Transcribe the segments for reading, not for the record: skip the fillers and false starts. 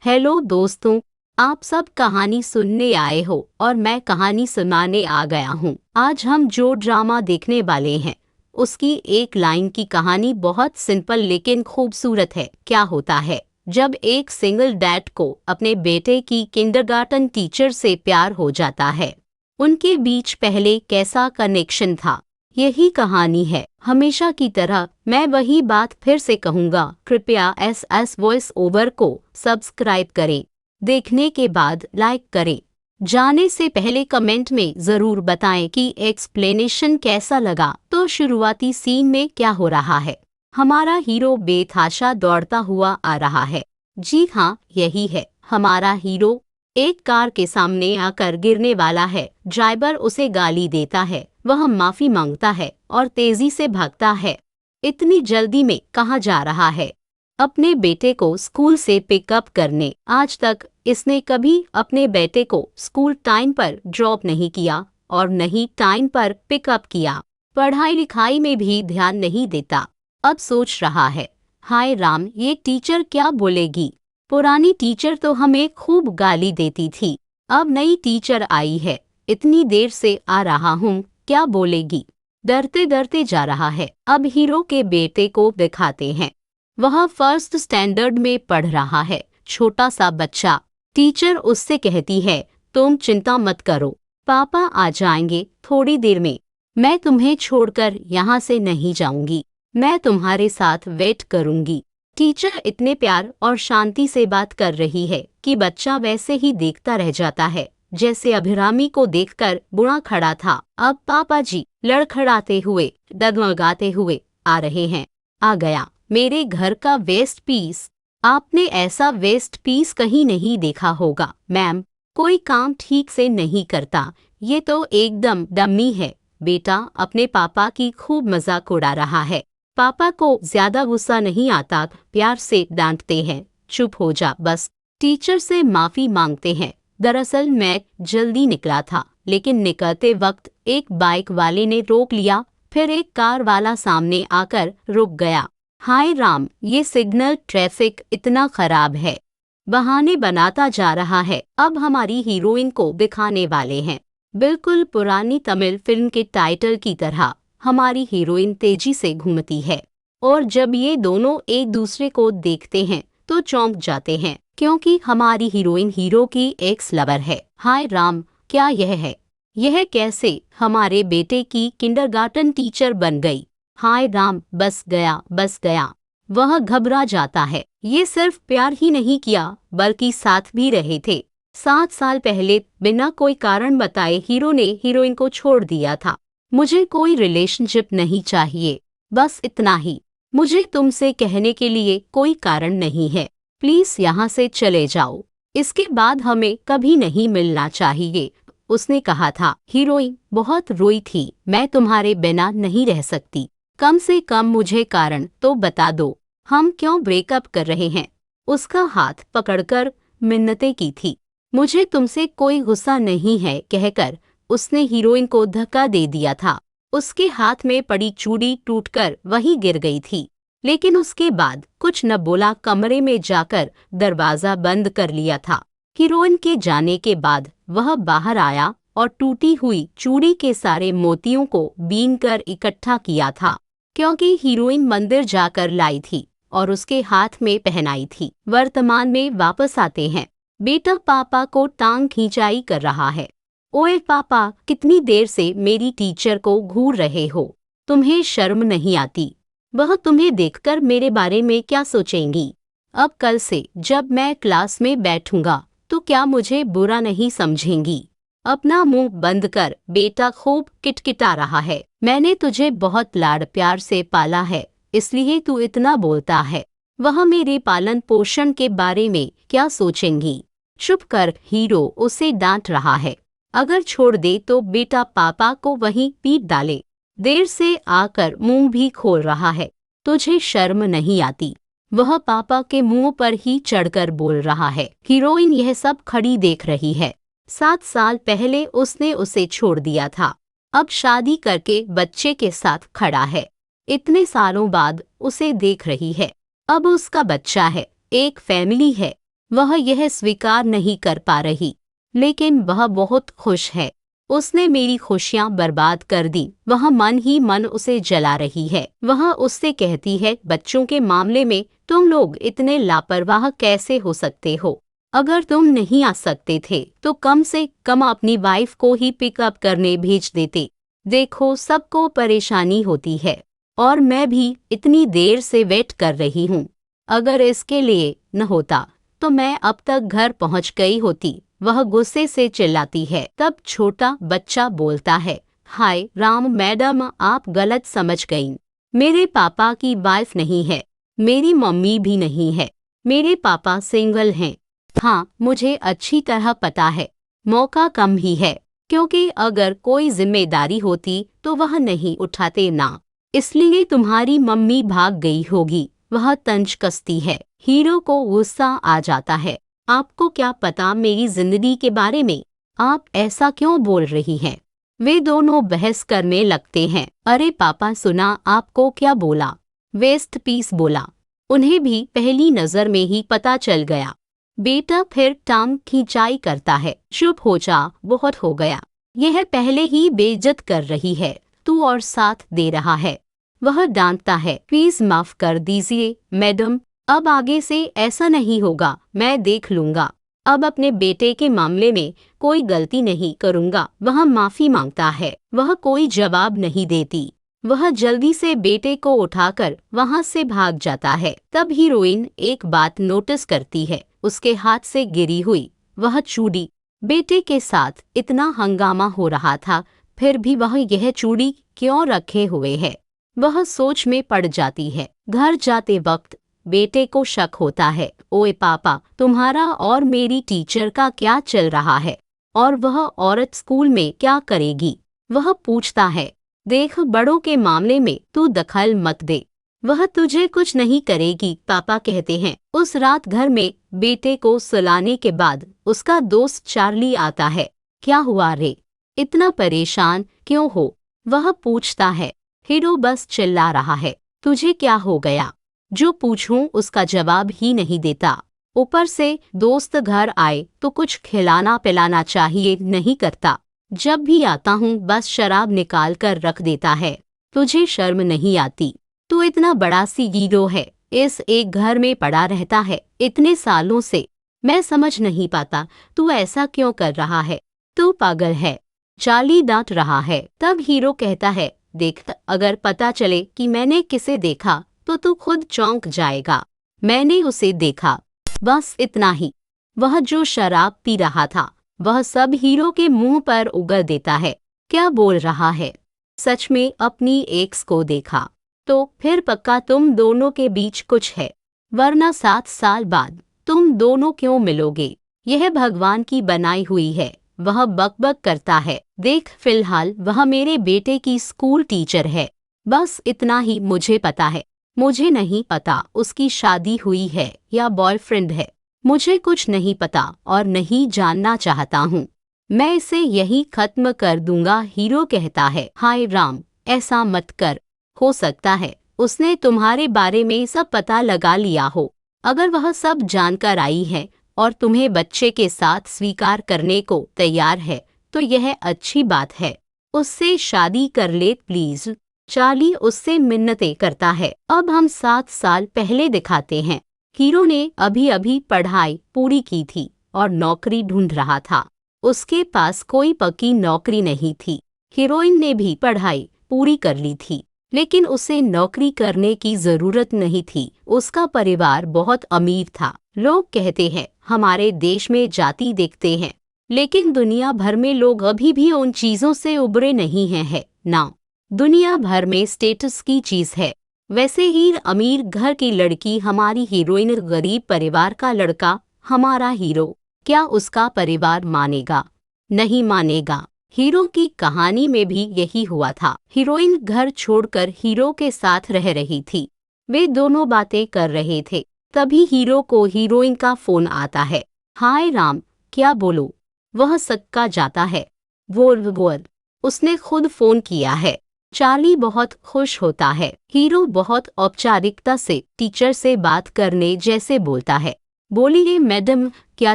Hello दोस्तों, आप सब कहानी सुनने आए हो और मैं कहानी सुनाने आ गया हूँ। आज हम जो ड्रामा देखने वाले हैं उसकी एक लाइन की कहानी बहुत सिंपल लेकिन खूबसूरत है। क्या होता है जब एक सिंगल डैड को अपने बेटे की किंडरगार्टन टीचर से प्यार हो जाता है? उनके बीच पहले कैसा कनेक्शन था? यही कहानी है। हमेशा की तरह मैं वही बात फिर से कहूँगा, कृपया एस वॉइस ओवर को सब्सक्राइब करें। देखने के बाद लाइक करें। जाने से पहले कमेंट में ज़रूर बताएं कि एक्सप्लेनेशन कैसा लगा। तो शुरुआती सीन में क्या हो रहा है? हमारा हीरो बेतहाशा दौड़ता हुआ आ रहा है। जी हाँ, यही है हमारा हीरो। एक कार के सामने आकर गिरने वाला है। ड्राइवर उसे गाली देता है, वह माफी मांगता है और तेजी से भागता है। इतनी जल्दी में कहाँ जा रहा है? अपने बेटे को स्कूल से पिकअप करने। आज तक इसने कभी अपने बेटे को स्कूल टाइम पर ड्रॉप नहीं किया और नहीं टाइम पर पिकअप किया। पढ़ाई लिखाई में भी ध्यान नहीं देता। अब सोच रहा है, हाय राम, ये टीचर क्या बोलेगी? पुरानी टीचर तो हमें खूब गाली देती थी, अब नई टीचर आई है, इतनी देर से आ रहा हूँ, क्या बोलेगी? डरते डरते जा रहा है। अब हीरो के बेटे को दिखाते हैं। वह फर्स्ट स्टैंडर्ड में पढ़ रहा है, छोटा सा बच्चा। टीचर उससे कहती है, तुम चिंता मत करो, पापा आ जाएंगे थोड़ी देर में। मैं तुम्हें छोड़कर यहाँ से नहीं जाऊंगी, मैं तुम्हारे साथ वेट करूंगी। टीचर इतने प्यार और शांति से बात कर रही है कि बच्चा वैसे ही देखता रह जाता है जैसे अभिरामी को देखकर बुढ़ा खड़ा था। अब पापा जी लड़खड़ाते हुए, डगमगाते हुए आ रहे हैं। आ गया मेरे घर का वेस्ट पीस। आपने ऐसा वेस्ट पीस कहीं नहीं देखा होगा मैम, कोई काम ठीक से नहीं करता, ये तो एकदम डम्मी है। बेटा अपने पापा की खूब मजाक उड़ा रहा है। पापा को ज्यादा गुस्सा नहीं आता, प्यार से डांटते हैं, चुप हो जा बस। टीचर से माफी मांगते हैं। दरअसल मैं जल्दी निकला था, लेकिन निकलते वक्त एक बाइक वाले ने रोक लिया, फिर एक कार वाला सामने आकर रुक गया। हाय राम, ये सिग्नल ट्रैफिक इतना खराब है। बहाने बनाता जा रहा है। अब हमारी हीरोइन को दिखाने वाले हैं। बिल्कुल पुरानी तमिल फिल्म के टाइटल की तरह हमारी हीरोइन तेजी से घूमती है और जब ये दोनों एक दूसरे को देखते हैं तो चौंक जाते हैं, क्योंकि हमारी हीरोइन हीरो की एक्स लवर है। हाय राम, क्या यह है? यह कैसे हमारे बेटे की किंडरगार्टन टीचर बन गई? हाय राम, बस गया बस गया। वह घबरा जाता है। ये सिर्फ प्यार ही नहीं किया बल्कि साथ भी रहे थे। 7 साल पहले बिना कोई कारण बताए हीरो ने हीरोइन को छोड़ दिया था। मुझे कोई रिलेशनशिप नहीं चाहिए, बस इतना ही। मुझे तुमसे कहने के लिए कोई कारण नहीं है, प्लीज यहाँ से चले जाओ। इसके बाद हमें कभी नहीं मिलना चाहिए, उसने कहा था। हीरोइन बहुत रोई थी, मैं तुम्हारे बिना नहीं रह सकती, कम से कम मुझे कारण तो बता दो, हम क्यों ब्रेकअप कर रहे हैं? उसका हाथ पकड़कर मिन्नतें की थी। मुझे तुमसे कोई गुस्सा नहीं है कहकर उसने हीरोइन को धक्का दे दिया था। उसके हाथ में पड़ी चूड़ी टूटकर वहीं गिर गई थी, लेकिन उसके बाद कुछ न बोला, कमरे में जाकर दरवाजा बंद कर लिया था। हीरोइन के जाने के बाद वह बाहर आया और टूटी हुई चूड़ी के सारे मोतियों को बीन कर इकट्ठा किया था, क्योंकि हीरोइन मंदिर जाकर लाई थी और उसके हाथ में पहनाई थी। वर्तमान में वापस आते हैं। बेटा पापा को टांग खींचाई कर रहा है। ओए पापा, कितनी देर से मेरी टीचर को घूर रहे हो? तुम्हें शर्म नहीं आती? वह तुम्हें देखकर मेरे बारे में क्या सोचेंगी? अब कल से जब मैं क्लास में बैठूंगा तो क्या मुझे बुरा नहीं समझेंगी? अपना मुंह बंद कर। बेटा खूब किटकिटा रहा है। मैंने तुझे बहुत लाड़ प्यार से पाला है, इसलिए तू इतना बोलता है। वह मेरे पालन पोषण के बारे में क्या सोचेंगी? चुप कर, हीरो उसे डांट रहा है। अगर छोड़ दे तो बेटा पापा को वहीं पीट डाले। देर से आकर मुंह भी खोल रहा है, तुझे शर्म नहीं आती? वह पापा के मुंह पर ही चढ़कर बोल रहा है। हीरोइन यह सब खड़ी देख रही है। 7 साल पहले उसने उसे छोड़ दिया था, अब शादी करके बच्चे के साथ खड़ा है। इतने सालों बाद उसे देख रही है। अब उसका बच्चा है, एक फैमिली है। वह यह स्वीकार नहीं कर पा रही, लेकिन वह बहुत खुश है। उसने मेरी खुशियाँ बर्बाद कर दी। वह मन ही मन उसे जला रही है। वह उससे कहती है, बच्चों के मामले में तुम लोग इतने लापरवाह कैसे हो सकते हो? अगर तुम नहीं आ सकते थे तो कम से कम अपनी वाइफ को ही पिकअप करने भेज देते। देखो, सबको परेशानी होती है और मैं भी इतनी देर से वेट कर रही हूँ। अगर इसके लिए न होता तो मैं अब तक घर पहुँच गई होती। वह गुस्से से चिल्लाती है। तब छोटा बच्चा बोलता है, हाय राम मैडम, आप गलत समझ गईं। मेरे पापा की वाइफ नहीं है, मेरी मम्मी भी नहीं है। मेरे पापा सिंगल हैं। हाँ, मुझे अच्छी तरह पता है, मौका कम ही है, क्योंकि अगर कोई जिम्मेदारी होती तो वह नहीं उठाते ना। इसलिए तुम्हारी मम्मी भाग गई होगी। वह तंज कसती है। हीरो को गुस्सा आ जाता है। आपको क्या पता मेरी जिंदगी के बारे में? आप ऐसा क्यों बोल रही हैं? वे दोनों बहस करने लगते हैं। अरे पापा, सुना आपको क्या बोला? वेस्ट पीस बोला। उन्हें भी पहली नजर में ही पता चल गया। बेटा फिर टांग खींचाई करता है। चुप हो जा, बहुत हो गया। यह पहले ही बेइज्जत कर रही है, तू और साथ दे रहा है। वह डांटता है, प्लीज माफ कर दीजिए मैडम, अब आगे से ऐसा नहीं होगा, मैं देख लूंगा। अब अपने बेटे के मामले में कोई गलती नहीं करूंगा। वह माफी मांगता है। वह कोई जवाब नहीं देती। वह जल्दी से बेटे को उठाकर वहां से भाग जाता है। तब हीरोइन एक बात नोटिस करती है। उसके हाथ से गिरी हुई वह चूड़ी। बेटे के साथ इतना हंगामा हो रहा था, फिर भी वह यह चूड़ी क्यों रखे हुए है? वह सोच में पड़ जाती है। घर जाते वक्त बेटे को शक होता है। ओए पापा, तुम्हारा और मेरी टीचर का क्या चल रहा है? और वह औरत स्कूल में क्या करेगी? वह पूछता है। देख, बड़ों के मामले में तू दखल मत दे, वह तुझे कुछ नहीं करेगी, पापा कहते हैं। उस रात घर में बेटे को सुलाने के बाद उसका दोस्त चार्ली आता है। क्या हुआ रे, इतना परेशान क्यों हो? वह पूछता है। हीरो बस चिल्ला रहा है, तुझे क्या हो गया? जो पूछूं उसका जवाब ही नहीं देता। ऊपर से दोस्त घर आए तो कुछ खिलाना पिलाना चाहिए नहीं करता। जब भी आता हूँ बस शराब निकाल कर रख देता है। तुझे शर्म नहीं आती? तू इतना बड़ा हीरो है, इस एक घर में पड़ा रहता है इतने सालों से। मैं समझ नहीं पाता तू ऐसा क्यों कर रहा है। तू पागल है, चार्ली डांट रहा है। तब हीरो कहता है, देख, अगर पता चले कि मैंने किसे देखा तो तू खुद चौंक जाएगा। मैंने उसे देखा, बस इतना ही। वह जो शराब पी रहा था वह सब हीरो के मुंह पर उगल देता है। क्या बोल रहा है? सच में अपनी एक्स को देखा? तो फिर पक्का तुम दोनों के बीच कुछ है, वरना 7 साल बाद तुम दोनों क्यों मिलोगे? यह भगवान की बनाई हुई है। वह बकबक करता है। देख, फिलहाल वह मेरे बेटे की स्कूल टीचर है, बस इतना ही मुझे पता है। मुझे नहीं पता उसकी शादी हुई है या बॉयफ्रेंड है। मुझे कुछ नहीं पता और नहीं जानना चाहता हूँ। मैं इसे यही खत्म कर दूंगा। हीरो कहता है, हाय राम, ऐसा मत कर। हो सकता है उसने तुम्हारे बारे में सब पता लगा लिया हो। अगर वह सब जानकर आई है और तुम्हें बच्चे के साथ स्वीकार करने को तैयार है तो यह अच्छी बात है। उससे शादी कर ले प्लीज। चार्ली उससे मिन्नतें करता है। अब हम 7 साल पहले दिखाते हैं। हीरो ने अभी अभी पढ़ाई पूरी की थी और नौकरी ढूंढ रहा था। उसके पास कोई पक्की नौकरी नहीं थी। हीरोइन ने भी पढ़ाई पूरी कर ली थी, लेकिन उसे नौकरी करने की जरूरत नहीं थी। उसका परिवार बहुत अमीर था। लोग कहते हैं हमारे देश में जाति देखते हैं, लेकिन दुनिया भर में लोग अभी भी उन चीजों से उबरे नहीं हैं ना। दुनिया भर में स्टेटस की चीज है। वैसे ही अमीर घर की लड़की हमारी हीरोइन, गरीब परिवार का लड़का हमारा हीरो। क्या उसका परिवार मानेगा? नहीं मानेगा। हीरो की कहानी में भी यही हुआ था। हीरोइन घर छोड़कर हीरो के साथ रह रही थी। वे दोनों बातें कर रहे थे। तभी हीरो को हीरोइन का फोन आता है। हाय राम, क्या बोलो? वह सक्का जाता है। बोल, उसने खुद फोन किया है। चार्ली बहुत खुश होता है। हीरो बहुत औपचारिकता से टीचर से बात करने जैसे बोलता है। बोलिए मैडम, क्या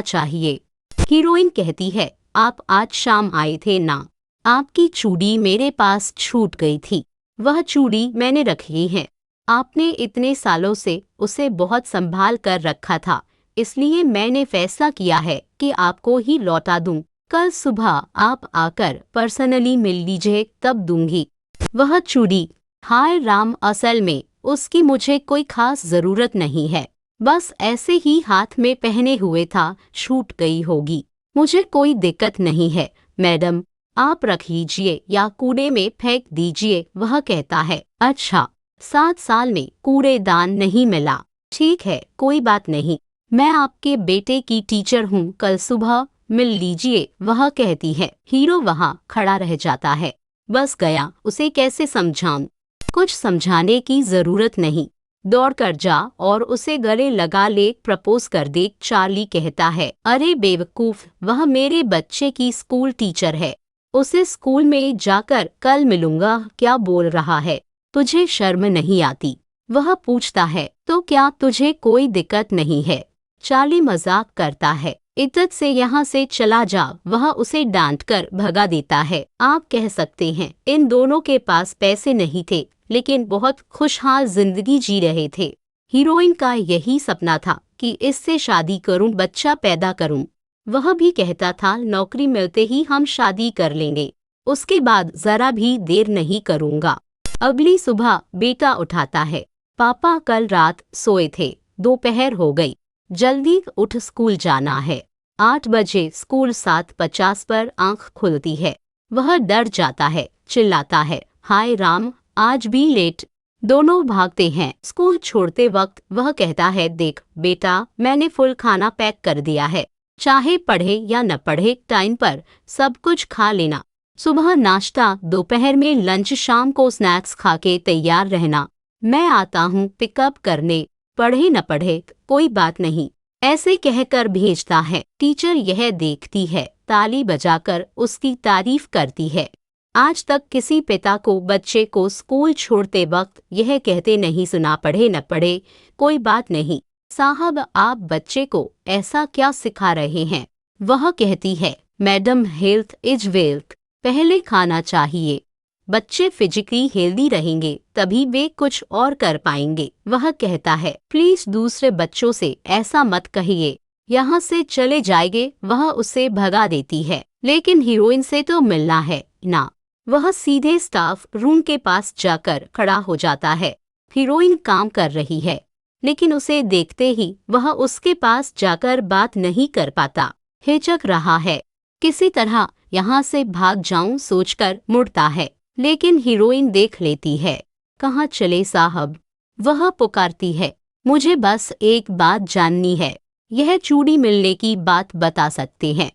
चाहिए? हीरोइन कहती है, आप आज शाम आए थे ना? आपकी चूड़ी मेरे पास छूट गई थी। वह चूड़ी मैंने रखी है। आपने इतने सालों से उसे बहुत संभाल कर रखा था, इसलिए मैंने फैसला किया है कि आपको ही लौटा दूं। कल सुबह आप आकर पर्सनली मिल लीजिए, तब दूंगी। वह चूड़ी। हाय राम, असल में उसकी मुझे कोई खास जरूरत नहीं है, बस ऐसे ही हाथ में पहने हुए था, छूट गई होगी। मुझे कोई दिक्कत नहीं है मैडम, आप रख लीजिए या कूड़े में फेंक दीजिए। वह कहता है, अच्छा, 7 साल में कूड़ेदान नहीं मिला। ठीक है, कोई बात नहीं, मैं आपके बेटे की टीचर हूँ, कल सुबह मिल लीजिए। वह कहती है। हीरो वहाँ खड़ा रह जाता है। बस गया, उसे कैसे समझाऊं? कुछ समझाने की जरूरत नहीं, दौड़ कर जा और उसे गले लगा ले, प्रपोज कर दे। चार्ली कहता है, अरे बेवकूफ, वह मेरे बच्चे की स्कूल टीचर है, उसे स्कूल में जाकर कल मिलूंगा। क्या बोल रहा है? तुझे शर्म नहीं आती? वह पूछता है, तो क्या तुझे कोई दिक्कत नहीं है? चार्ली मजाक करता है, इज्जत से यहाँ से चला जा। वह उसे डांट कर भगा देता है। आप कह सकते हैं इन दोनों के पास पैसे नहीं थे, लेकिन बहुत खुशहाल जिंदगी जी रहे थे। हीरोइन का यही सपना था कि इससे शादी करूं, बच्चा पैदा करूं। वह भी कहता था, नौकरी मिलते ही हम शादी कर लेंगे, उसके बाद जरा भी देर नहीं करूंगा। अगली सुबह बेटा उठाता है, पापा कल रात सोए थे, दोपहर हो गई, जल्दी उठ, स्कूल जाना है। 8 बजे स्कूल, 7:50 पर आंख खुलती है। वह डर जाता है, चिल्लाता है, हाय राम, आज भी लेट। दोनों भागते हैं। स्कूल छोड़ते वक्त वह कहता है, देख बेटा, मैंने फुल खाना पैक कर दिया है, चाहे पढ़े या न पढ़े, टाइम पर सब कुछ खा लेना। सुबह नाश्ता, दोपहर में लंच, शाम को स्नैक्स खा के तैयार रहना। मैं आता हूँ पिकअप करने, पढ़े न पढ़े कोई बात नहीं, ऐसे कहकर भेजता है। टीचर यह देखती है, ताली बजाकर उसकी तारीफ करती है। आज तक किसी पिता को बच्चे को स्कूल छोड़ते वक्त यह कहते नहीं सुना, पढ़े न पढ़े कोई बात नहीं। साहब, आप बच्चे को ऐसा क्या सिखा रहे हैं? वह कहती है, मैडम, हेल्थ इज वेल्थ, पहले खाना चाहिए। बच्चे फिजिकली हेल्दी रहेंगे तभी वे कुछ और कर पाएंगे। वह कहता है, प्लीज दूसरे बच्चों से ऐसा मत कहिए, यहाँ से चले जाएंगे। वह उसे भगा देती है, लेकिन हीरोइन से तो मिलना है ना। वह सीधे स्टाफ रूम के पास जाकर खड़ा हो जाता है। हीरोइन काम कर रही है, लेकिन उसे देखते ही वह उसके पास जाकर बात नहीं कर पाता, हिचक रहा है। किसी तरह यहाँ से भाग जाऊं सोचकर मुड़ता है, लेकिन हीरोइन देख लेती है। कहाँ चले साहब? वह पुकारती है, मुझे बस एक बात जाननी है, यह चूड़ी मिलने की बात बता सकते हैं?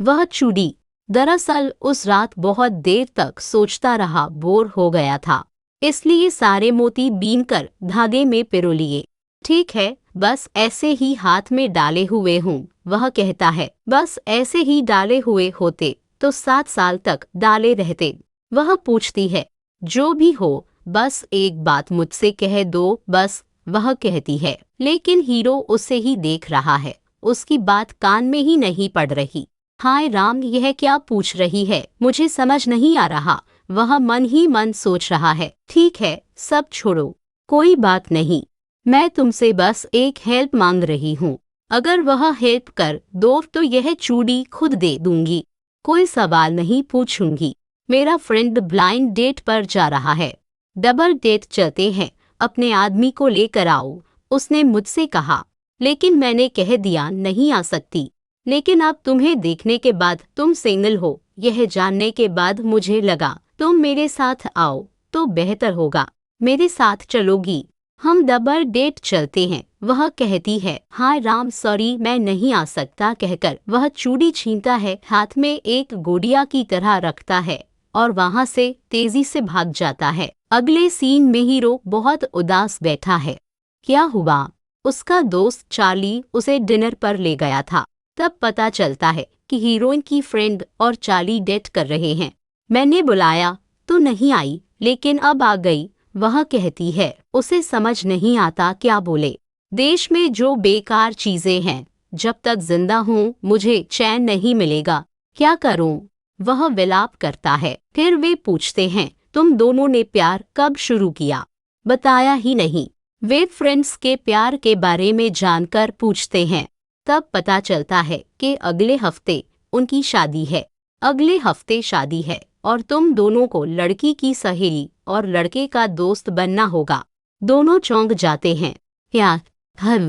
वह चूड़ी। दरअसल उस रात बहुत देर तक सोचता रहा, बोर हो गया था, इसलिए सारे मोती बीनकर धागे में पिरो लिए। ठीक है, बस ऐसे ही हाथ में डाले हुए हूँ। वह कहता है, बस ऐसे ही डाले हुए होते तो 7 साल तक डाले रहते। वह पूछती है, जो भी हो, बस एक बात मुझसे कह दो बस। वह कहती है, लेकिन हीरो उसे ही देख रहा है, उसकी बात कान में ही नहीं पड़ रही। हाय राम, यह क्या पूछ रही है, मुझे समझ नहीं आ रहा। वह मन ही मन सोच रहा है। ठीक है, सब छोड़ो, कोई बात नहीं, मैं तुमसे बस एक हेल्प मांग रही हूँ। अगर वह हेल्प कर दो तो यह चूड़ी खुद दे दूंगी, कोई सवाल नहीं पूछूंगी। मेरा फ्रेंड ब्लाइंड डेट पर जा रहा है, डबल डेट चलते हैं, अपने आदमी को लेकर आओ, उसने मुझसे कहा, लेकिन मैंने कह दिया नहीं आ सकती। लेकिन अब तुम्हें देखने के बाद तुम सिंगल हो, यह जानने के बाद मुझे लगा तुम मेरे साथ आओ तो बेहतर होगा। मेरे साथ चलोगी? हम डबल डेट चलते हैं। वह कहती है, हाय राम, सॉरी, मैं नहीं आ सकता कहकर वह चूड़ी छीनता है, हाथ में एक गुड़िया की तरह रखता है और वहाँ से तेजी से भाग जाता है। अगले सीन में हीरो बहुत उदास बैठा है। क्या हुआ? उसका दोस्त चार्ली उसे डिनर पर ले गया था। तब पता चलता है कि हीरोइन की फ्रेंड और चार्ली डेट कर रहे हैं। मैंने बुलाया तो नहीं आई, लेकिन अब आ गई। वह कहती है, उसे समझ नहीं आता क्या बोले। देश में जो बेकार चीजें हैं, जब तक जिंदा हूँ मुझे चैन नहीं मिलेगा, क्या करूँ? वह विलाप करता है। फिर वे पूछते हैं, तुम दोनों ने प्यार कब शुरू किया? बताया ही नहीं। वे फ्रेंड्स के प्यार के बारे में जानकर पूछते हैं। तब पता चलता है कि अगले हफ्ते उनकी शादी है। अगले हफ्ते शादी है और तुम दोनों को लड़की की सहेली और लड़के का दोस्त बनना होगा। दोनों चौंक जाते हैं। क्या? हर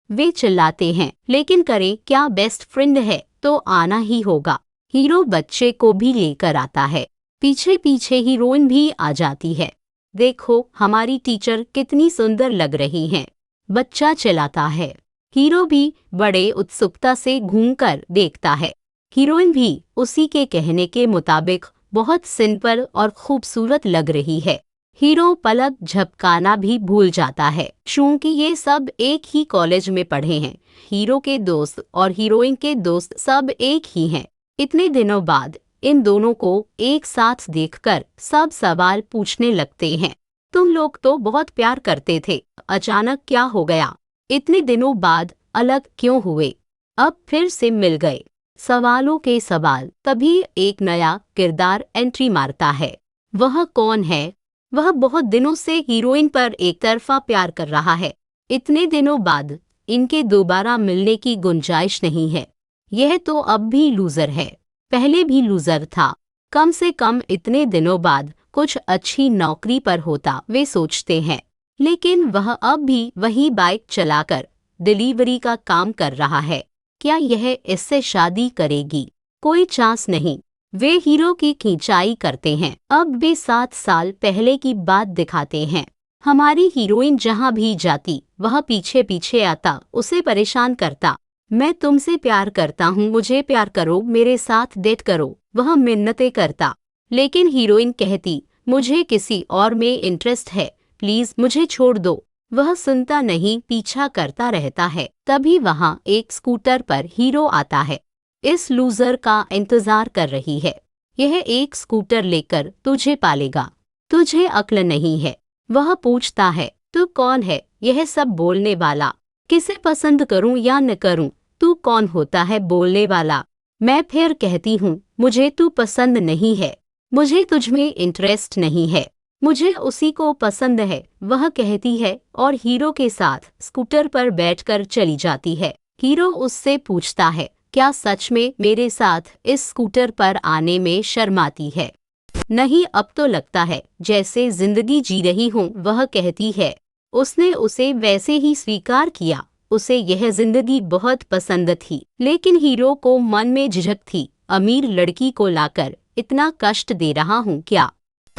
वे चिल्लाते हैं, लेकिन करें क्या, बेस्ट फ्रेंड है तो आना ही होगा। हीरो बच्चे को भी लेकर आता है। पीछे पीछे हीरोइन भी आ जाती है। देखो हमारी टीचर कितनी सुंदर लग रही हैं, बच्चा चिल्लाता है। हीरो भी बड़े उत्सुकता से घूमकर देखता है। हीरोइन भी उसी के कहने के मुताबिक बहुत सिंपल और खूबसूरत लग रही है। हीरो पलक झपकाना भी भूल जाता है, क्योंकि ये सब एक ही कॉलेज में पढ़े हैं। हीरो के दोस्त और हीरोइन के दोस्त सब एक ही हैं। इतने दिनों बाद इन दोनों को एक साथ देखकर सब सवाल पूछने लगते हैं। तुम लोग तो बहुत प्यार करते थे, अचानक क्या हो गया? इतने दिनों बाद अलग क्यों हुए? अब फिर से मिल गए। सवालों के सवाल। तभी एक नया किरदार एंट्री मारता है। वह कौन है? वह बहुत दिनों से हीरोइन पर एक तरफा प्यार कर रहा है। इतने दिनों बाद इनके दोबारा मिलने की गुंजाइश नहीं है। यह तो अब भी लूजर है, पहले भी लूजर था। कम से कम इतने दिनों बाद कुछ अच्छी नौकरी पर होता, वे सोचते हैं। लेकिन वह अब भी वही बाइक चलाकर डिलीवरी का काम कर रहा है। क्या यह इससे शादी करेगी? कोई चांस नहीं। वे हीरो की खिंचाई करते हैं। अब वे 7 साल पहले की बात दिखाते हैं। हमारी हीरोइन जहाँ भी जाती वह पीछे पीछे आता, उसे परेशान करता। मैं तुमसे प्यार करता हूँ, मुझे प्यार करो, मेरे साथ डेट करो। वह मिन्नतें करता, लेकिन हीरोइन कहती मुझे किसी और में इंटरेस्ट है, प्लीज मुझे छोड़ दो। वह सुनता नहीं, पीछा करता रहता है। तभी वहाँ एक स्कूटर पर हीरो आता है। इस लूजर का इंतजार कर रही है। यह एक स्कूटर लेकर तुझे पालेगा, तुझे अक्ल नहीं है। वह पूछता है, तू कौन है यह सब बोलने वाला? किसे पसंद करूं या न करूं, तू कौन होता है बोलने वाला? मैं फिर कहती हूँ मुझे तू पसंद नहीं है, मुझे तुझमें इंटरेस्ट नहीं है, मुझे उसी को पसंद है। वह कहती है और हीरो के साथ स्कूटर पर बैठकर चली जाती है। हीरो उससे पूछता है, क्या सच में मेरे साथ इस स्कूटर पर आने में शर्माती है? नहीं, अब तो लगता है जैसे जिंदगी जी रही हूँ। वह कहती है। उसने उसे वैसे ही स्वीकार किया। उसे यह जिंदगी बहुत पसंद थी, लेकिन हीरो को मन में झिझक थी। अमीर लड़की को लाकर इतना कष्ट दे रहा हूँ क्या?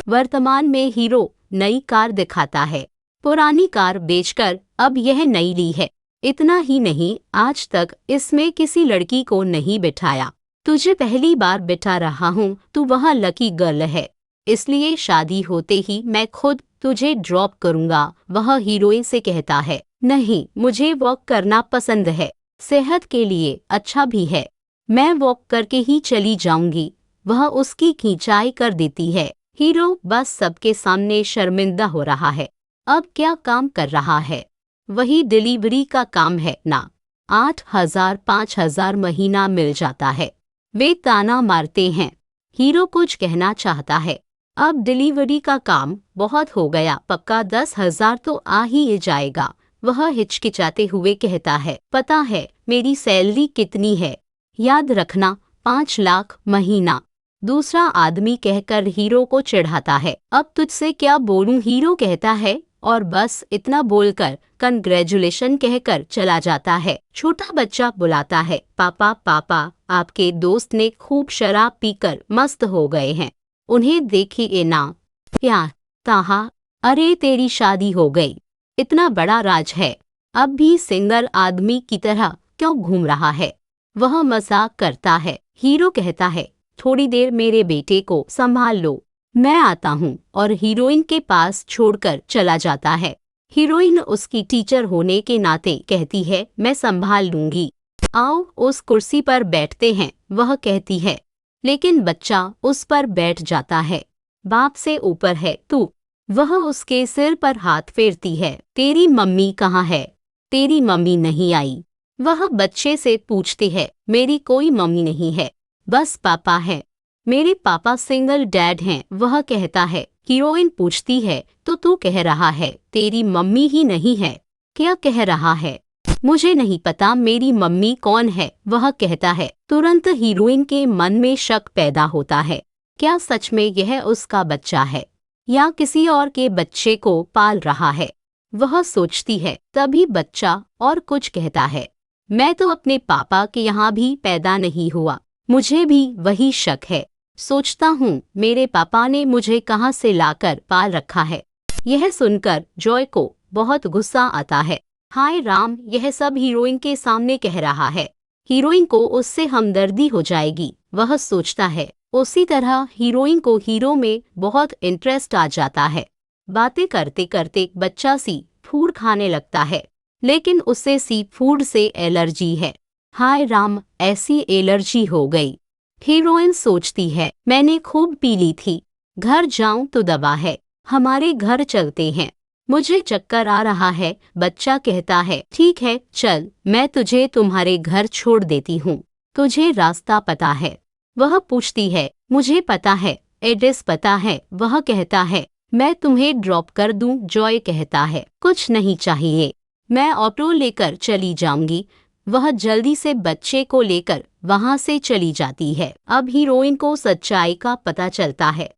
वर्तमान में हीरो नई कार दिखाता है। पुरानी कार बेचकर अब यह नई ली है। इतना ही नहीं, आज तक इसमें किसी लड़की को नहीं बिठाया। तुझे पहली बार बिठा रहा हूँ, तू वह लकी गर्ल है, इसलिए शादी होते ही मैं खुद तुझे ड्रॉप करूँगा। वह हीरोइन से कहता है, नहीं, मुझे वॉक करना पसंद है, सेहत के लिए अच्छा भी है, मैं वॉक करके ही चली जाऊंगी। वह उसकी खिंचाई कर देती है। हीरो बस सबके सामने शर्मिंदा हो रहा है। अब क्या काम कर रहा है? वही डिलीवरी का काम है ना। 8,000 5,000 महीना मिल जाता है। वे ताना मारते हैं। हीरो कुछ कहना चाहता है। अब डिलीवरी का काम बहुत हो गया, पक्का 10,000 तो आ ही जाएगा। वह हिचकिचाते हुए कहता है, पता है मेरी सैलरी कितनी है? याद रखना, 5 लाख महीना। दूसरा आदमी कहकर हीरो को चिढ़ाता है। अब तुझसे क्या बोलूं? हीरो कहता है और बस इतना बोलकर कंग्रेचुलेशन कहकर चला जाता है। छोटा बच्चा बुलाता है, पापा पापा, आपके दोस्त ने खूब शराब पीकर मस्त हो गए हैं, उन्हें देखिए ना। क्या? ताहा, अरे तेरी शादी हो गई, इतना बड़ा राज है, अब भी सिंगल आदमी की तरह क्यों घूम रहा है? वह मजाक करता है। हीरो कहता है, थोड़ी देर मेरे बेटे को संभाल लो, मैं आता हूँ, और हीरोइन के पास छोड़कर चला जाता है। हीरोइन उसकी टीचर होने के नाते कहती है, मैं संभाल लूंगी, आओ उस कुर्सी पर बैठते हैं। वह कहती है, लेकिन बच्चा उस पर बैठ जाता है। बाप से ऊपर है तू। वह उसके सिर पर हाथ फेरती है। तेरी मम्मी कहाँ है? तेरी मम्मी नहीं आई। वह बच्चे से पूछती है, मेरी कोई मम्मी नहीं है, बस पापा है। मेरे पापा सिंगल डैड हैं। वह कहता है। हीरोइन पूछती है, तो तू कह रहा है तेरी मम्मी ही नहीं है, क्या कह रहा है? मुझे नहीं पता मेरी मम्मी कौन है, वह कहता है। तुरंत हीरोइन के मन में शक पैदा होता है, क्या सच में यह उसका बच्चा है या किसी और के बच्चे को पाल रहा है? वह सोचती है, तभी बच्चा और कुछ कहता है, मैं तो अपने पापा के यहाँ भी पैदा नहीं हुआ। मुझे भी वही शक है। सोचता हूँ मेरे पापा ने मुझे कहाँ से लाकर पाल रखा है। यह सुनकर जॉय को बहुत गुस्सा आता है। हाय राम, यह सब हीरोइन के सामने कह रहा है, हीरोइन को उससे हमदर्दी हो जाएगी, वह सोचता है। उसी तरह हीरोइन को हीरो में बहुत इंटरेस्ट आ जाता है। बातें करते करते बच्चा सी फूड खाने लगता है, लेकिन उसे सी फूड से एलर्जी है। हाय राम, ऐसी एलर्जी हो गई। हीरोइन सोचती है, मैंने खूब पी ली थी, घर जाऊं तो दवा है, हमारे घर चलते हैं, मुझे चक्कर आ रहा है। बच्चा कहता है, ठीक है चल, मैं तुझे तुम्हारे घर छोड़ देती हूँ, तुझे रास्ता पता है? वह पूछती है, मुझे पता है, एड्रेस पता है। वह कहता है, मैं तुम्हें ड्रॉप कर दूं। जॉय कहता है, कुछ नहीं चाहिए, मैं ऑटो लेकर चली जाऊंगी। वह जल्दी से बच्चे को लेकर वहां से चली जाती है। अब हीरोइन को सच्चाई का पता चलता है।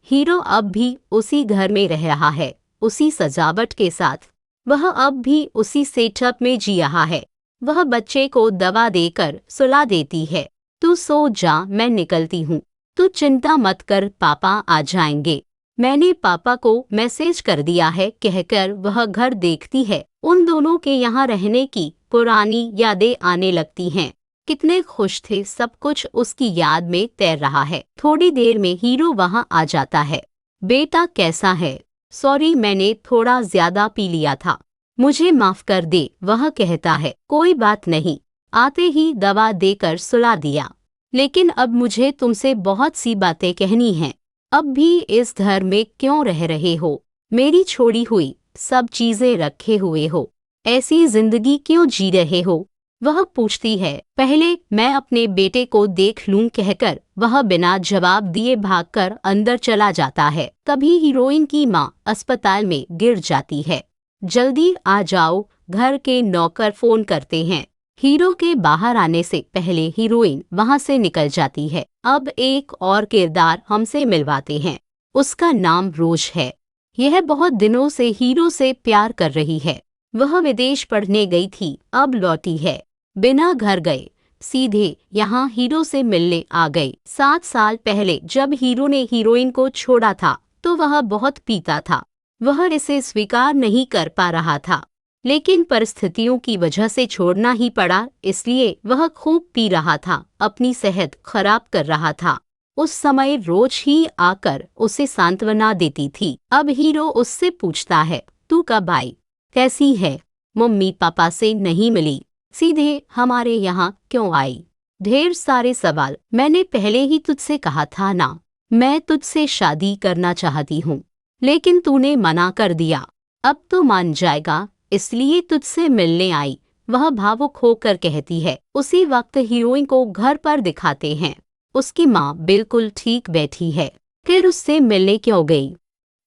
हीरो अब भी उसी घर में रह रहा है, उसी सजावट के साथ। वह अब भी उसी सेटअप में जी रहा है। वह बच्चे को दवा देकर सुला देती है। तू सो जा, मैं निकलती हूँ, तू चिंता मत कर, पापा आ जाएंगे, मैंने पापा को मैसेज कर दिया है, कहकर वह घर देखती है। उन दोनों के यहाँ रहने की पुरानी यादें आने लगती हैं। कितने खुश थे, सब कुछ उसकी याद में तैर रहा है। थोड़ी देर में हीरो वहाँ आ जाता है। बेटा कैसा है? सॉरी, मैंने थोड़ा ज्यादा पी लिया था, मुझे माफ कर दे। वह कहता है, कोई बात नहीं। आते ही दवा देकर सुला दिया। लेकिन अब मुझे तुमसे बहुत सी बातें कहनी हैं। अब भी इस घर में क्यों रह रहे हो? मेरी छोड़ी हुई सब चीजें रखे हुए हो, ऐसी जिंदगी क्यों जी रहे हो? वह पूछती है। पहले मैं अपने बेटे को देख लूं, कहकर वह बिना जवाब दिए भागकर अंदर चला जाता है। तभी हीरोइन की माँ अस्पताल में गिर जाती है। जल्दी आ जाओ, घर के नौकर फोन करते हैं। हीरो के बाहर आने से पहले हीरोइन वहां से निकल जाती है। अब एक और किरदार हमसे मिलवाते हैं। उसका नाम रोज है। यह बहुत दिनों से हीरो से प्यार कर रही है। वह विदेश पढ़ने गई थी, अब लौटी है। बिना घर गए सीधे यहाँ हीरो से मिलने आ गई। 7 साल पहले जब हीरो ने हीरोइन को छोड़ा था तो वह बहुत पीता था। वह इसे स्वीकार नहीं कर पा रहा था, लेकिन परिस्थितियों की वजह से छोड़ना ही पड़ा। इसलिए वह खूब पी रहा था, अपनी सेहत खराब कर रहा था। उस समय रोज ही आकर उसे सांत्वना देती थी। अब हीरो उससे पूछता है, तू कब आई, कैसी है? मम्मी पापा से नहीं मिली, सीधे हमारे यहाँ क्यों आई? ढेर सारे सवाल। मैंने पहले ही तुझसे कहा था ना, मैं तुझसे शादी करना चाहती हूँ, लेकिन तूने मना कर दिया। अब तो मान जाएगा, इसलिए तुझसे मिलने आई, वह भावुक होकर कहती है। उसी वक्त हीरोइन को घर पर दिखाते हैं। उसकी माँ बिल्कुल ठीक बैठी है। फिर उससे मिलने क्यों गई?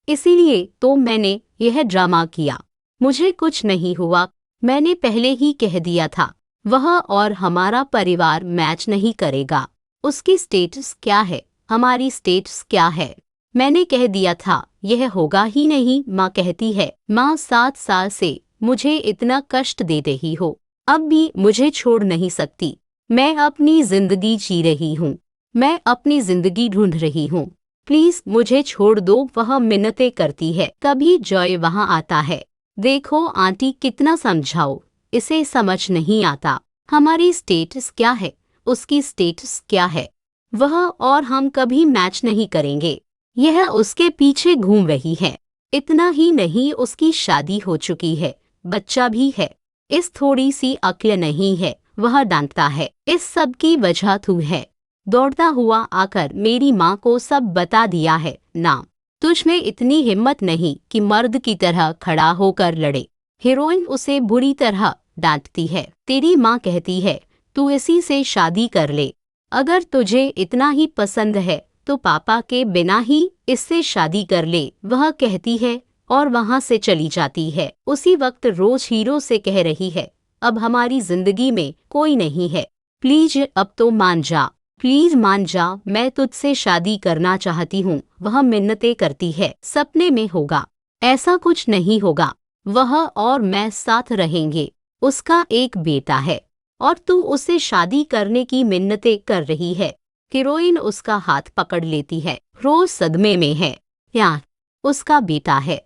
इसीलिए तो मैंने यह ड्रामा किया, मुझे कुछ नहीं हुआ, मैंने पहले ही कह दिया था। वह और हमारा परिवार मैच नहीं करेगा। उसकी स्टेटस क्या है, हमारी स्टेटस क्या है? मैंने कह दिया था, यह होगा ही नहीं। माँ कहती है, माँ 7 साल से मुझे इतना कष्ट दे रही हो, अब भी मुझे छोड़ नहीं सकती। मैं अपनी जिंदगी जी रही हूँ, मैं अपनी जिंदगी ढूंढ रही हूँ, प्लीज मुझे छोड़ दो। वह मिन्नतें करती है। तभी जॉय वहाँ आता है। देखो आंटी, कितना समझाओ, इसे समझ नहीं आता। हमारी स्टेटस क्या है, उसकी स्टेटस क्या है? वह और हम कभी मैच नहीं करेंगे। यह उसके पीछे घूम रही है। इतना ही नहीं, उसकी शादी हो चुकी है, बच्चा भी है। इस थोड़ी सी अक्ल नहीं है, वह डांटता है। इस सब की वजह तू है। दौड़ता हुआ आकर मेरी माँ को सब बता दिया है ना। तुझ में इतनी हिम्मत नहीं कि मर्द की तरह खड़ा होकर लड़े। हीरोइन उसे बुरी तरह डांटती है। तेरी माँ कहती है तू इसी से शादी कर ले, अगर तुझे इतना ही पसंद है तो पापा के बिना ही इससे शादी कर ले, वह कहती है और वहाँ से चली जाती है। उसी वक्त रोज हीरो से कह रही है अब हमारी जिंदगी में कोई नहीं है, प्लीज अब तो मान जा, प्लीज मान जा, मैं तुझसे शादी करना चाहती हूँ। वह मिन्नतें करती है सपने में होगा, ऐसा कुछ नहीं होगा, वह और मैं साथ रहेंगे, उसका एक बेटा है और तू उससे शादी करने की मिन्नतें कर रही है। हीरोइन उसका हाथ पकड़ लेती है। रोज सदमे में है, यार उसका बेटा है।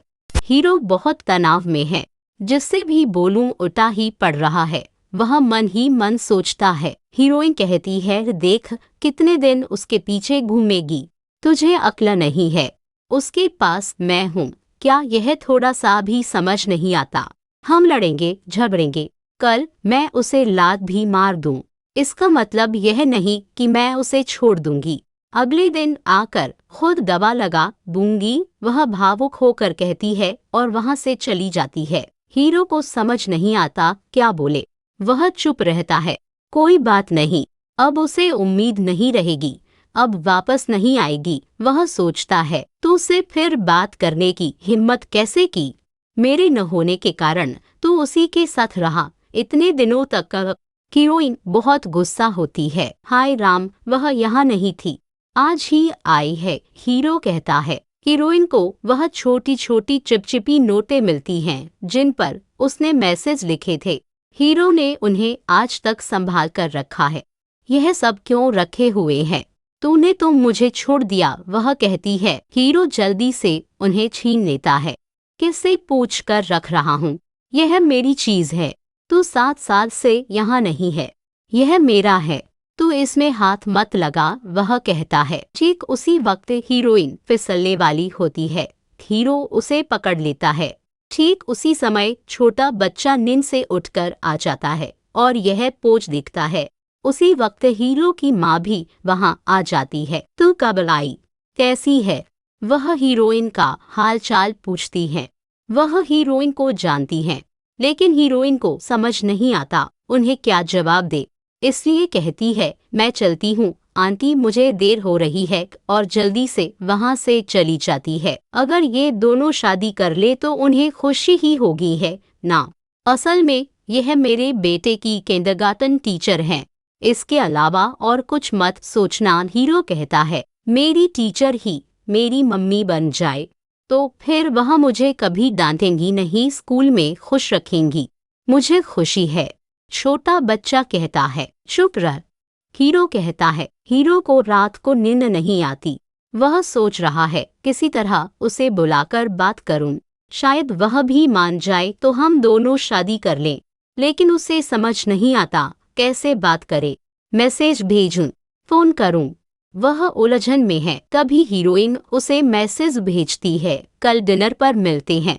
हीरो बहुत तनाव में है, जिससे भी बोलूं उल्टा ही पड़ रहा है। वह मन ही मन सोचता है। हीरोइन कहती है देख कितने दिन उसके पीछे घूमेगी, तुझे अक्ल नहीं है, उसके पास मैं हूँ, क्या यह थोड़ा सा भी समझ नहीं आता? हम लड़ेंगे झगड़ेंगे, कल मैं उसे लात भी मार दूं, इसका मतलब यह नहीं कि मैं उसे छोड़ दूंगी, अगले दिन आकर खुद दवा लगा दूंगी। वह भावुक होकर कहती है और वहां से चली जाती है। हीरो को समझ नहीं आता क्या बोले, वह चुप रहता है। कोई बात नहीं, अब उसे उम्मीद नहीं रहेगी, अब वापस नहीं आएगी। वह सोचता है तू से फिर बात करने की हिम्मत कैसे की, मेरे न होने के कारण तू उसी के साथ रहा इतने दिनों तक। हीरोइन बहुत गुस्सा होती है, हाय राम वह यहाँ नहीं थी, आज ही आई है। हीरो कहता है हीरोइन को वह छोटी छोटी चिपचिपी नोटें मिलती हैं जिन पर उसने मैसेज लिखे थे। हीरो ने उन्हें आज तक संभाल कर रखा है। यह सब क्यों रखे हुए हैं, तूने तो मुझे छोड़ दिया, वह कहती है। हीरो जल्दी से उन्हें छीन लेता है। किससे पूछ कर रख रहा हूँ, यह मेरी चीज है, तू 7 साल से यहाँ नहीं है, यह मेरा है, तू इसमें हाथ मत लगा, वह कहता है। ठीक उसी वक्त हीरोइन फिसलने वाली होती है। हीरो उसे पकड़ लेता है। ठीक उसी समय छोटा बच्चा नींद से उठकर आ जाता है और यह पोज दिखता है। उसी वक्त हीरो की माँ भी वहाँ आ जाती है। तू कब आई, कैसी है, वह हीरोइन का हाल चाल पूछती है। वह हीरोइन को जानती हैं, लेकिन हीरोइन को समझ नहीं आता उन्हें क्या जवाब दे, इसलिए कहती है मैं चलती हूँ आंटी, मुझे देर हो रही है, और जल्दी से वहाँ से चली जाती है। अगर ये दोनों शादी कर ले तो उन्हें खुशी ही होगी है ना। असल में यह मेरे बेटे की किंडरगार्टन टीचर हैं, इसके अलावा और कुछ मत सोचना। हीरो कहता है मेरी टीचर ही मेरी मम्मी बन जाए तो फिर वह मुझे कभी डांटेंगी नहीं, स्कूल में खुश रखेंगी, मुझे खुशी है। छोटा बच्चा कहता है शुक्र। हीरो कहता है हीरो को रात को नींद नहीं आती, वह सोच रहा है किसी तरह उसे बुलाकर बात करूं, शायद वह भी मान जाए तो हम दोनों शादी कर लें, लेकिन उसे समझ नहीं आता कैसे बात करे, मैसेज भेजूं, फोन करूं, वह उलझन में है। तभी हीरोइन उसे मैसेज भेजती है कल डिनर पर मिलते हैं।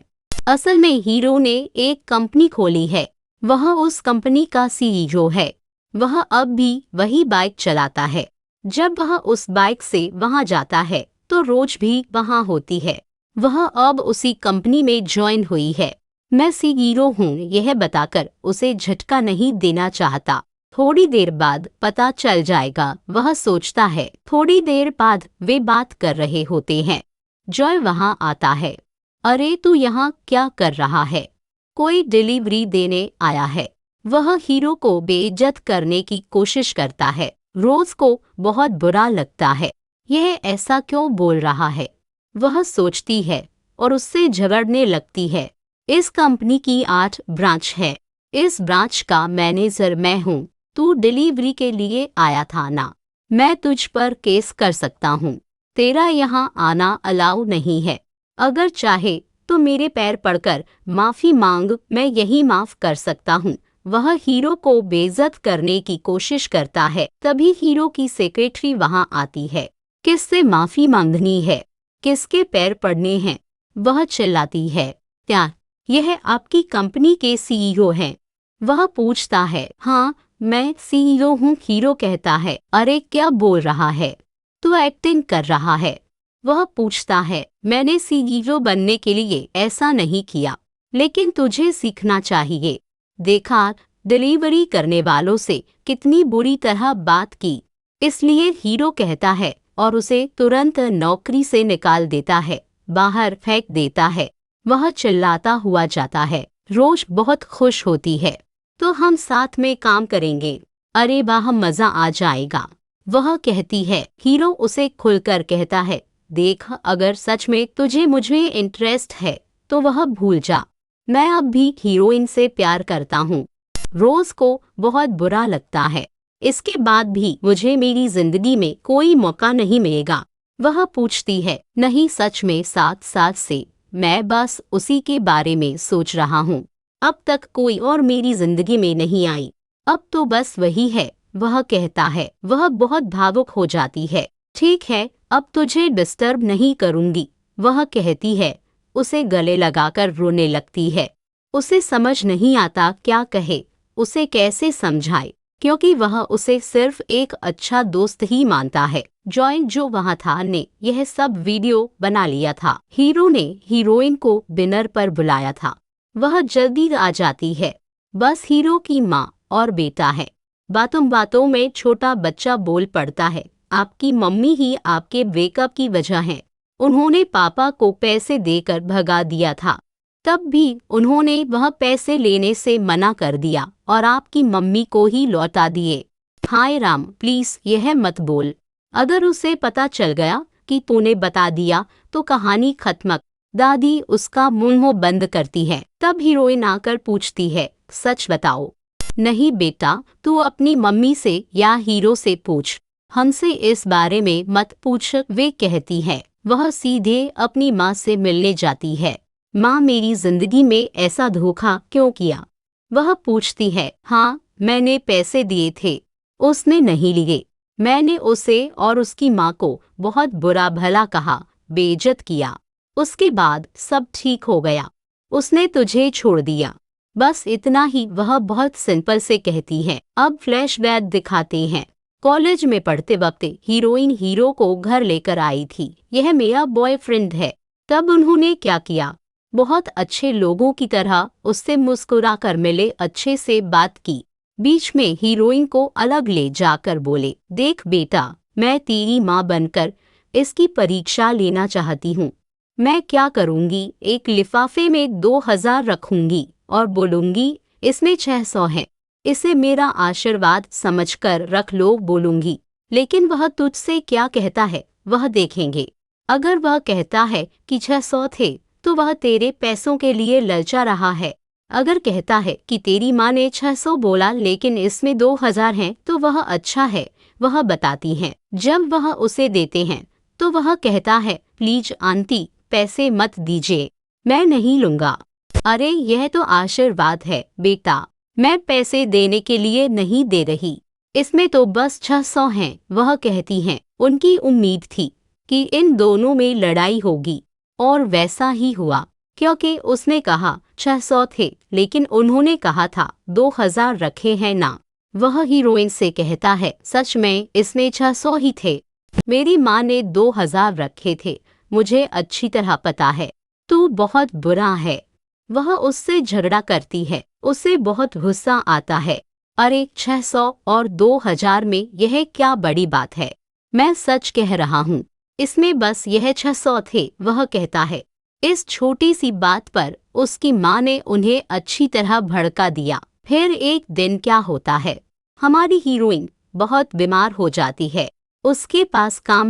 असल में हीरो ने एक कंपनी खोली है, वह उस कंपनी का सीईओ है। वह अब भी वही बाइक चलाता है। जब वह उस बाइक से वहां जाता है तो रोज भी वहां होती है। वह अब उसी कंपनी में ज्वाइन हुई है। मैं सीईओ हूँ यह बताकर उसे झटका नहीं देना चाहता। थोड़ी देर बाद पता चल जाएगा, वह सोचता है। थोड़ी देर बाद वे बात कर रहे होते हैं। जॉय वहां आता है। अरे तू यहाँ क्या कर रहा है, कोई डिलीवरी देने आया है। वह हीरो को बेइज्जत करने की कोशिश करता है। रोज को बहुत बुरा लगता है, यह ऐसा क्यों बोल रहा है, वह सोचती है और उससे झगड़ने लगती है। इस कंपनी की 8 ब्रांच है, इस ब्रांच का मैनेजर मैं हूँ, तू डिलीवरी के लिए आया था ना, मैं तुझ पर केस कर सकता हूँ, तेरा यहाँ आना अलाउ नहीं है, अगर चाहे तो मेरे पैर पड़कर माफी मांग, मैं यही माफ कर सकता हूँ। वह हीरो को बेइज्जत करने की कोशिश करता है। तभी हीरो की सेक्रेटरी वहां आती है। किससे माफी मांगनी है, किसके पैर पड़ने हैं, वह चिल्लाती है। क्या यह आपकी कंपनी के सीईओ हैं? वह पूछता है। हाँ मैं सीईओ हूँ, हीरो कहता है। अरे क्या बोल रहा है, तू एक्टिंग कर रहा है। वह पूछता है मैंने सीईओ बनने के लिए ऐसा नहीं किया, लेकिन तुझे सीखना चाहिए। देखा डिलीवरी करने वालों से कितनी बुरी तरह बात की। इसलिए हीरो कहता है और उसे तुरंत नौकरी से निकाल देता है, बाहर फेंक देता है। वह चिल्लाता हुआ जाता है। रोज बहुत खुश होती है। तो हम साथ में काम करेंगे। अरे वाह, मजा आ जाएगा, वह कहती है। हीरो उसे खुलकर कहता है, देख अगर सच में तुझे मुझे इंटरेस्ट है तो वह भूल जा। मैं अब भी हीरोइन से प्यार करता हूँ। रोज को बहुत बुरा लगता है। इसके बाद भी मुझे मेरी जिंदगी में कोई मौका नहीं मिलेगा। वह पूछती है, नहीं सच में 7 साल से मैं बस उसी के बारे में सोच रहा हूँ। अब तक कोई और मेरी जिंदगी में नहीं आई। अब तो बस वही है, वह कहता है। वह बहुत भावुक हो जाती है। ठीक है, अब तुझे डिस्टर्ब नहीं करूंगी, वह कहती है। उसे गले लगाकर रोने लगती है। उसे समझ नहीं आता क्या कहे, उसे कैसे समझाए, क्योंकि वह उसे सिर्फ एक अच्छा दोस्त ही मानता है। जॉय जो वहाँ था ने यह सब वीडियो बना लिया था। हीरो ने हीरोइन को डिनर पर बुलाया था। वह जल्दी आ जाती है। बस हीरो की माँ और बेटा है। बातों बातों में छोटा बच्चा बोल पड़ता है, आपकी मम्मी ही आपके ब्रेकअप की वजह है। उन्होंने पापा को पैसे देकर भगा दिया था। तब भी उन्होंने वह पैसे लेने से मना कर दिया और आपकी मम्मी को ही लौटा दिए। हाय राम, प्लीज यह मत बोल। अगर उसे पता चल गया कि तूने बता दिया तो कहानी खत्म। दादी उसका मुंह बंद करती है। तब हीरोइन आकर पूछती है, सच बताओ। नहीं बेटा, तू अपनी मम्मी से या हीरो से पूछ, हमसे इस बारे में मत पूछ, वे कहती है। वह सीधे अपनी माँ से मिलने जाती है। माँ, मेरी जिंदगी में ऐसा धोखा क्यों किया? वह पूछती है। हाँ, मैंने पैसे दिए थे, उसने नहीं लिए। मैंने उसे और उसकी माँ को बहुत बुरा भला कहा, बेइज्जत किया। उसके बाद सब ठीक हो गया, उसने तुझे छोड़ दिया। बस इतना ही वह बहुत सिंपल से कहती है। अब फ्लैशबैक दिखाते हैं। कॉलेज में पढ़ते वक्त हीरोइन हीरो को घर लेकर आई थी। यह मेरा बॉयफ्रेंड है। तब उन्होंने क्या किया, बहुत अच्छे लोगों की तरह उससे मुस्कुरा कर मिले, अच्छे से बात की। बीच में हीरोइन को अलग ले जाकर बोले, देख बेटा, मैं तेरी माँ बनकर इसकी परीक्षा लेना चाहती हूँ। मैं क्या करूँगी, एक लिफाफे में 2000 रखूंगी और बोलूंगी इसमें 600 है। इसे मेरा आशीर्वाद समझकर रख लो, बोलूंगी। लेकिन वह तुझसे क्या कहता है वह देखेंगे। अगर वह कहता है कि 600 थे तो वह तेरे पैसों के लिए ललचा रहा है। अगर कहता है कि तेरी माँ ने 600 बोला लेकिन इसमें 2000 हैं तो वह अच्छा है, वह बताती हैं। जब वह उसे देते हैं तो वह कहता है, प्लीज आंटी पैसे मत दीजिए, मैं नहीं लूंगा। अरे यह तो आशीर्वाद है बेटा, मैं पैसे देने के लिए नहीं दे रही, इसमें तो बस 600 हैं, वह कहती हैं। उनकी उम्मीद थी कि इन दोनों में लड़ाई होगी और वैसा ही हुआ, क्योंकि उसने कहा 600 थे लेकिन उन्होंने कहा था 2000 रखे हैं ना। वह हीरोइन से कहता है, सच में इसमें 600 ही थे, मेरी माँ ने 2000 रखे थे, मुझे अच्छी तरह पता है, तू बहुत बुरा है। वह उससे झगड़ा करती है, उसे बहुत गुस्सा आता है। अरे 600 और 2000 में यह क्या बड़ी बात है, मैं सच कह रहा हूँ, इसमें बस यह 600 थे, वह कहता है। इस छोटी सी बात पर उसकी माँ ने उन्हें अच्छी तरह भड़का दिया। फिर एक दिन क्या होता है, हमारी हीरोइन बहुत बीमार हो जाती है। उसके पास काम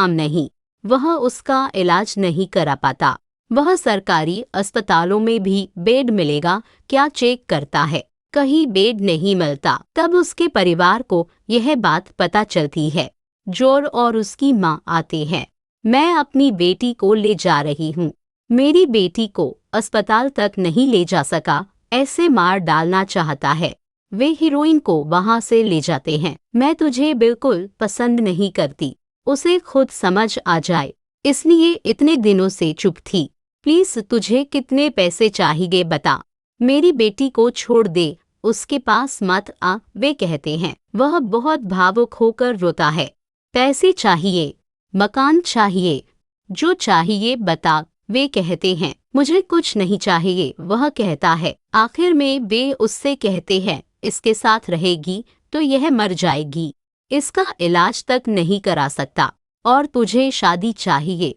नहीं, वह उसका इलाज नहीं करा पाता। वह सरकारी अस्पतालों में भी बेड मिलेगा क्या चेक करता है, कहीं बेड नहीं मिलता। तब उसके परिवार को यह बात पता चलती है। जोर और उसकी माँ आते हैं। मैं अपनी बेटी को ले जा रही हूँ, मेरी बेटी को अस्पताल तक नहीं ले जा सका, ऐसे मार डालना चाहता है। वे हीरोइन को वहाँ से ले जाते हैं। मैं तुझे बिल्कुल पसंद नहीं करती, उसे खुद समझ आ जाए, इसलिए इतने दिनों से चुप थी। प्लीज तुझे कितने पैसे चाहिए बता, मेरी बेटी को छोड़ दे, उसके पास मत आ, वे कहते हैं। वह बहुत भावुक होकर रोता है। पैसे चाहिए, मकान चाहिए, जो चाहिए बता, वे कहते हैं मुझे कुछ नहीं चाहिए, वह कहता है। आखिर में वे उससे कहते हैं इसके साथ रहेगी तो यह मर जाएगी, इसका इलाज तक नहीं करा सकता और तुझे शादी चाहिए।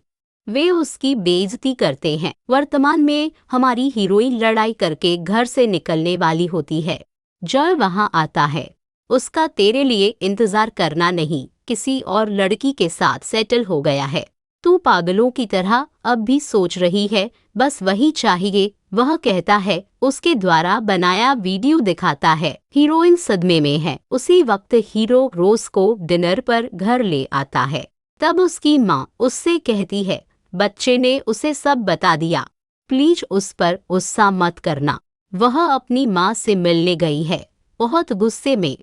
वे उसकी बेइज्जती करते हैं। वर्तमान में हमारी हीरोइन लड़ाई करके घर से निकलने वाली होती है। जॉय वहां आता है। उसका तेरे लिए इंतजार करना नहीं, किसी और लड़की के साथ सेटल हो गया है। तू पागलों की तरह अब भी सोच रही है, बस वही चाहिए, वह कहता है। उसके द्वारा बनाया वीडियो दिखाता है। हीरोइन सदमे में है। उसी वक्त हीरो रोज को डिनर पर घर ले आता है। तब उसकी माँ उससे कहती है बच्चे ने उसे सब बता दिया, प्लीज उस पर गुस्सा मत करना। वह अपनी माँ से मिलने गई है, बहुत गुस्से में।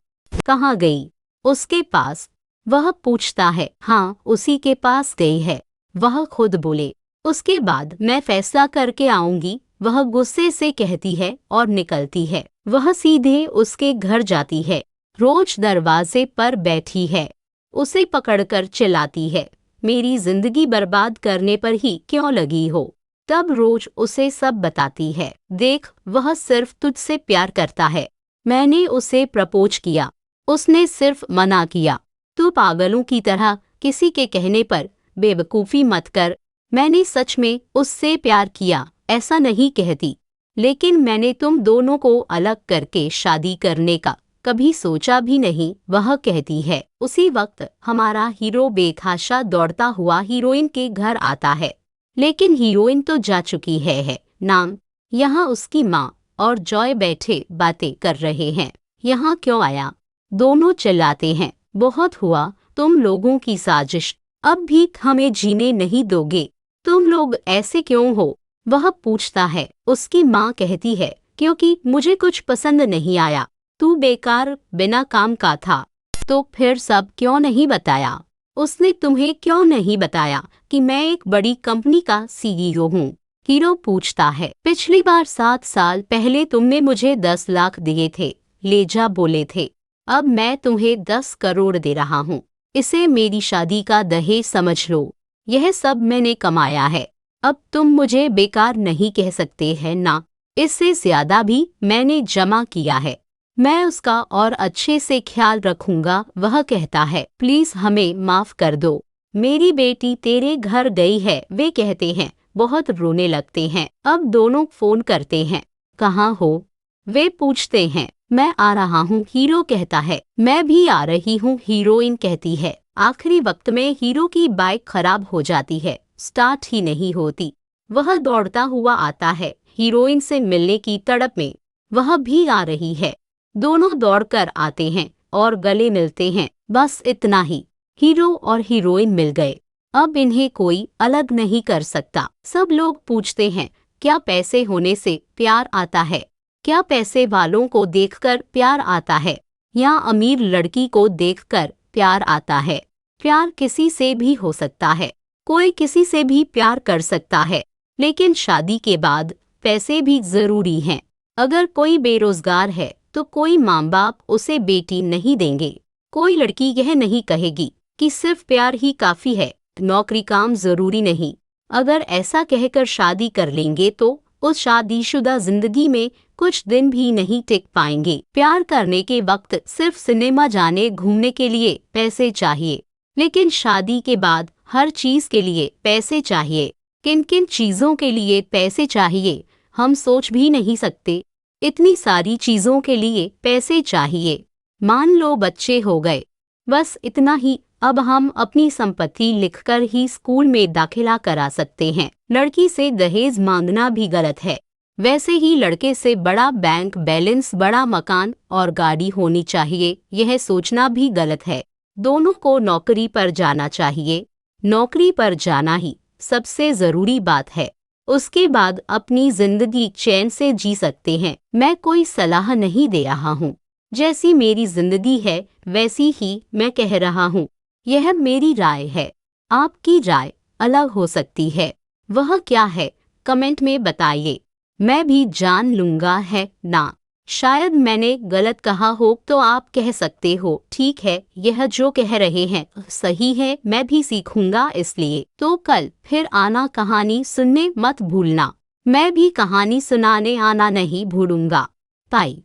कहाँ गई? उसके पास। वह पूछता है। हाँ, उसी के पास गई है, वह खुद बोले। उसके बाद मैं फैसला करके आऊंगी, वह गुस्से से कहती है और निकलती है। वह सीधे उसके घर जाती है। रोज दरवाजे पर बैठी है, उसे पकड़कर चिल्लाती है, मेरी जिंदगी बर्बाद करने पर ही क्यों लगी हो? तब रोज उसे सब बताती है। देख, वह सिर्फ तुझसे प्यार करता है। मैंने उसे प्रपोज किया, उसने सिर्फ मना किया। तू पागलों की तरह किसी के कहने पर बेवकूफ़ी मत कर। मैंने सच में उससे प्यार किया, ऐसा नहीं कहती, लेकिन मैंने तुम दोनों को अलग करके शादी करने का कभी सोचा भी नहीं, वह कहती है। उसी वक्त हमारा हीरो बेतहाशा दौड़ता हुआ हीरोइन के घर आता है, लेकिन हीरोइन तो जा चुकी है। नाम, यहाँ उसकी माँ और जॉय बैठे बातें कर रहे हैं। यहाँ क्यों आया? दोनों चिल्लाते हैं, बहुत हुआ, तुम लोगों की साजिश, अब भी हमें जीने नहीं दोगे, तुम लोग ऐसे क्यों हो? वह पूछता है। उसकी माँ कहती है क्योंकि मुझे कुछ पसंद नहीं आया, तू बेकार बिना काम का था। तो फिर सब क्यों नहीं बताया? उसने तुम्हें क्यों नहीं बताया कि मैं एक बड़ी कंपनी का सीईओ हूँ? हीरो पूछता है। पिछली बार 7 साल पहले तुमने मुझे 10 लाख दिए थे, ले जा बोले थे। अब मैं तुम्हें 10 करोड़ दे रहा हूँ, इसे मेरी शादी का दहेज समझ लो। यह सब मैंने कमाया है, अब तुम मुझे बेकार नहीं कह सकते हैं ना। इससे ज्यादा भी मैंने जमा किया है, मैं उसका और अच्छे से ख्याल रखूंगा। वह कहता है प्लीज हमें माफ कर दो, मेरी बेटी तेरे घर गई है। वे कहते हैं, बहुत रोने लगते हैं। अब दोनों फोन करते हैं। कहाँ हो? वे पूछते हैं। मैं आ रहा हूँ, हीरो कहता है। मैं भी आ रही हूँ, हीरोइन कहती है। आखिरी वक्त में हीरो की बाइक खराब हो जाती है, स्टार्ट ही नहीं होती। वह दौड़ता हुआ आता है, हीरोइन से मिलने की तड़प में वह भी आ रही है। दोनों दौड़कर आते हैं और गले मिलते हैं, बस इतना ही। हीरो और हीरोइन मिल गए, अब इन्हें कोई अलग नहीं कर सकता। सब लोग पूछते हैं, क्या पैसे होने से प्यार आता है? क्या पैसे वालों को देखकर प्यार आता है, या अमीर लड़की को देखकर प्यार आता है? प्यार किसी से भी हो सकता है, कोई किसी से भी प्यार कर सकता है, लेकिन शादी के बाद पैसे भी जरूरी हैं। अगर कोई बेरोजगार है तो कोई माँ बाप उसे बेटी नहीं देंगे। कोई लड़की यह नहीं कहेगी कि सिर्फ प्यार ही काफी है, नौकरी काम जरूरी नहीं। अगर ऐसा कहकर शादी कर लेंगे तो उस शादीशुदा जिंदगी में कुछ दिन भी नहीं टिक पाएंगे। प्यार करने के वक्त सिर्फ सिनेमा जाने घूमने के लिए पैसे चाहिए, लेकिन शादी के बाद हर चीज के लिए पैसे चाहिए। किन किन चीजों के लिए पैसे चाहिए हम सोच भी नहीं सकते। इतनी सारी चीजों के लिए पैसे चाहिए। मान लो बच्चे हो गए, बस इतना ही। अब हम अपनी संपत्ति लिखकर ही स्कूल में दाखिला करा सकते हैं। लड़की से दहेज मांगना भी गलत है, वैसे ही लड़के से बड़ा बैंक बैलेंस, बड़ा मकान और गाड़ी होनी चाहिए, यह सोचना भी गलत है। दोनों को नौकरी पर जाना चाहिए, नौकरी पर जाना ही सबसे जरूरी बात है। उसके बाद अपनी जिंदगी चैन से जी सकते हैं। मैं कोई सलाह नहीं दे रहा हूँ, जैसी मेरी जिंदगी है वैसी ही मैं कह रहा हूँ। यह मेरी राय है, आपकी राय अलग हो सकती है। वह क्या है, कमेंट में बताइए, मैं भी जान लूंगा, है ना। शायद मैंने गलत कहा हो तो आप कह सकते हो ठीक है, यह जो कह रहे हैं सही है, मैं भी सीखूंगा इसलिए। तो कल फिर आना, कहानी सुनने मत भूलना। मैं भी कहानी सुनाने आना नहीं भूलूंगा। बाय।